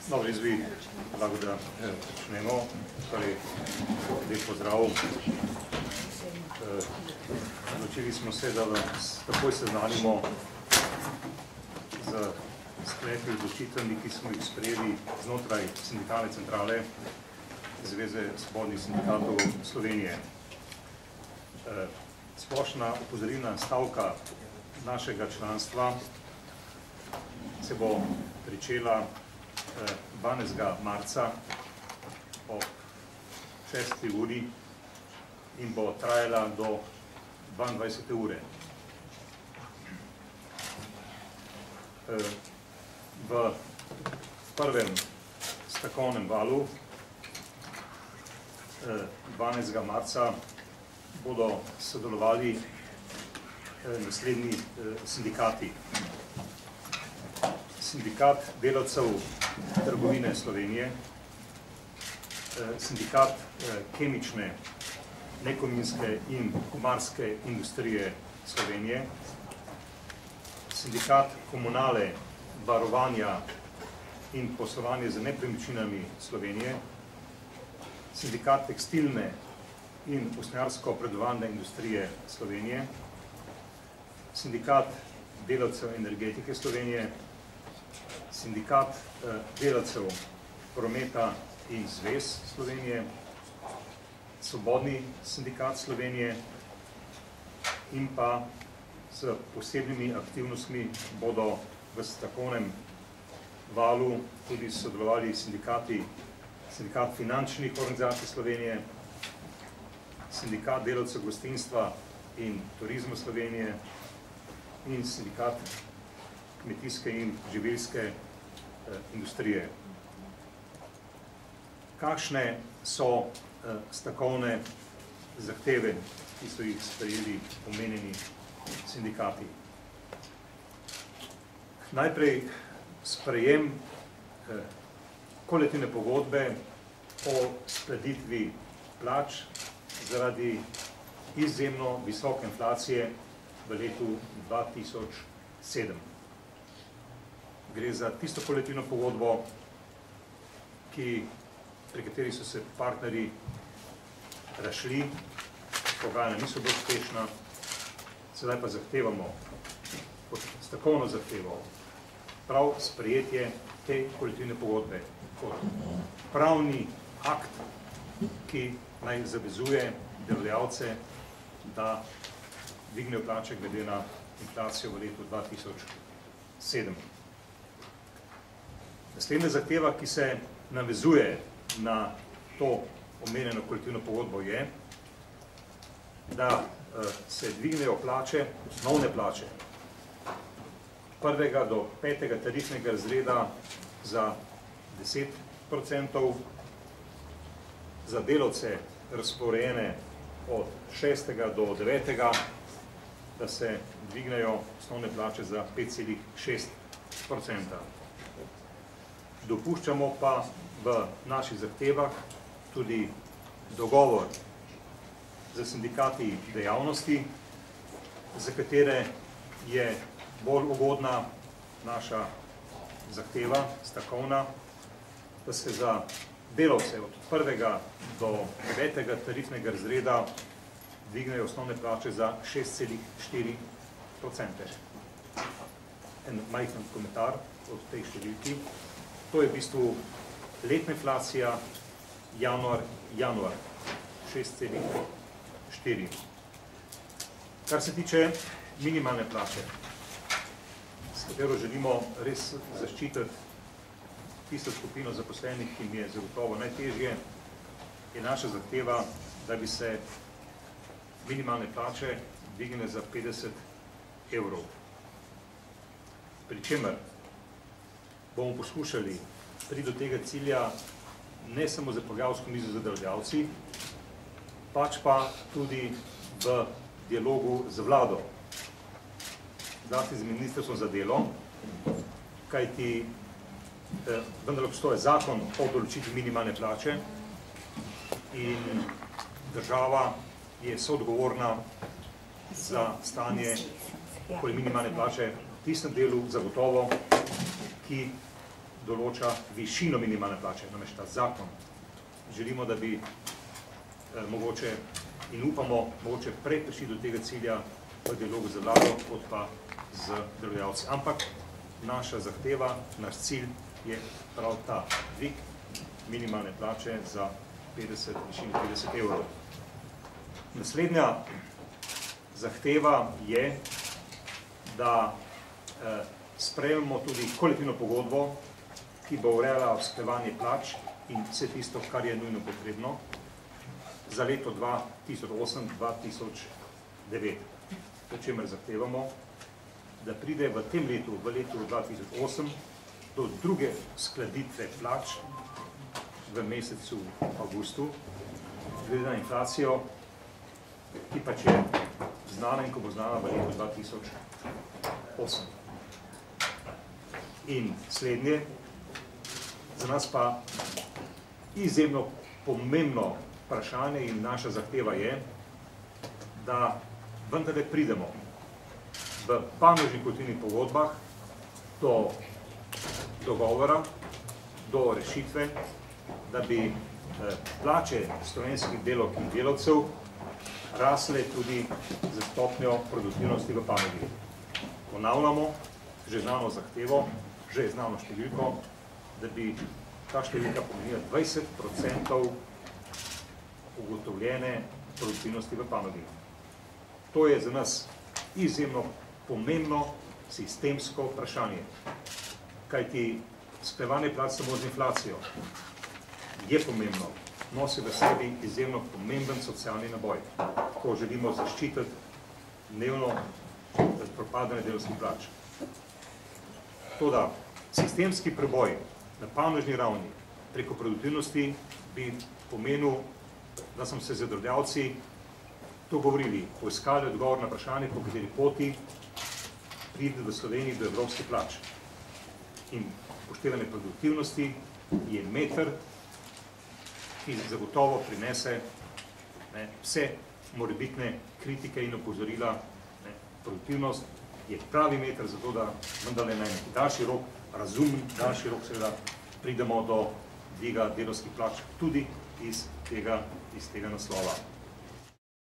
Dobro, jaz bi lahko, da začnemo. Torej, lep pozdrav. Odločili smo se, da vas takoj seznanimo z sklepi odločitvami, ki smo jih sprejeli znotraj sindikalne centrale Zveze svobodnih sindikatov Slovenije. Splošna opozorilna stavka našega članstva se bo pričela 12. marca ob 6. uri in bo trajala do 22. ure. V prvem stavkovnem valu 12. marca bodo sodelovali naslednji sindikati. Sindikat delavcev trgovine Slovenije, sindikat kemične, nekovinske in komarske industrije Slovenije, sindikat komunale, varovanja in poslovanje z nepremičninami Slovenije, sindikat tekstilne in usnjarsko-predelovalne industrije Slovenije, sindikat delavcev energetike Slovenije, sindikat delavcev prometa in zvez Slovenije, Svobodni sindikat Slovenije in pa s posebnimi aktivnostmi bodo v stavkovnem valu tudi sodelovali sindikat finančnih organizacij Slovenije, sindikat delavcev gostinstva in turizma Slovenije in sindikat kmetijske in živilske industrije. Kakšne so stavkovne zahteve, ki so jih sprejeli omenjeni sindikati? Najprej sprejem kolektivne pogodbe o uskladitvi plač zaradi izjemno visoke inflacije v letu 2007. Gre za tisto kolektivno pogodbo, pri kateri so se partnerji razšli, pogajanja niso bila uspešna, sedaj pa zahtevamo, kot stavkovno zahtevo, prav sprejetje te kolektivne pogodbe kot pravni akt, ki naj zavezuje delodajalce, da dvignejo plače glede na inflacijo v letu 2007. Naslednja zahteva, ki se navezuje na to omenjeno kolektivno pogodbo, je, da se dvignejo plače, osnovne plače, 1. do 5. tarifnega razreda za 10%, za delavce razporejene od 6. do 9. da se dvignejo osnovne plače za 5,6%. Dopuščamo pa v naših zahtevah tudi dogovor z sindikati dejavnosti, za katere je bolj ugodna naša zahteva, stavkovna, da se za delavce od 1. do 9. tarifnega razreda dvignejo osnovne plače za 6,4%. En majhen komentar od tej številki. To je v bistvu letna inflacija januar 6,4. Kar se tiče minimalne plače, s katero želimo res zaščititi tisto skupino zaposlenih, ki mi je zagotovo najtežje, je naša zahteva, da bi se minimalne plače dvignile za 50 evrov. Pri čemer bomo poskušali priti do tega cilja ne samo za pogajalsko mizo z delodajalci, pač pa tudi v dialogu z vlado, zlasti z ministrstvom za delo, kajti vendar obstoja zakon o določitvi minimalne plače in država je soodgovorna za stanje okoli minimalne plače v tistem delu zagotovo, ki določa višino minimalne plače, namreč ta zakon. Želimo, da bi mogoče in upamo mogoče prej prišli do tega cilja v dialogu z vlado, kot pa z delodajalci. Ampak naša zahteva, naš cilj je prav ta dvig minimalne plače za višino 50 evrov. Naslednja zahteva je, da sprejmemo tudi kolektivno pogodbo, ki bo urejala usklajevanje plač in vse tisto, kar je nujno potrebno za leto 2008-2009. O čemer zahtevamo, da pride v tem letu, v letu 2008, do druge uskladitve plač v mesecu avgustu, glede na inflacijo, ki pač je znana in ko bo znana v letu 2008. In slednje, za nas pa izjemno pomembno vprašanje in naša zahteva je, da vendarle pridemo v panožnih kolektivnih pogodbah do dogovora, do rešitve, da bi plače slovenskih delavk in delavcev rasle tudi za stopnjo produktivnosti v panogi. Ponavljamo že znano zahtevo, že znano številko, da bi ta številka pomenila 20% ugotovljene produktivnosti v panogi. To je za nas izjemno pomembno sistemsko vprašanje, kajti usklajevanje plač samo z inflacijo je pomembno, nosi v sebi izjemno pomemben socialni naboj, ko želimo zaščititi dnevno propadanje delavskih plač. Toda sistemski preboj na panožni ravni preko produktivnosti bi pomenil, da smo se z delodajalci dogovorili, poiskali odgovor na vprašanje, po kateri poti pride v Sloveniji do evropskih plač. In upoštevanje produktivnosti je meter, ki zagotovo prinese vse morebitne kritike in opozorila. Produktivnost je pravi meter za to, da vendarle na neki daljši rok, razumen daljši rok seveda, pridemo do dviga delavskih plač tudi iz tega naslova.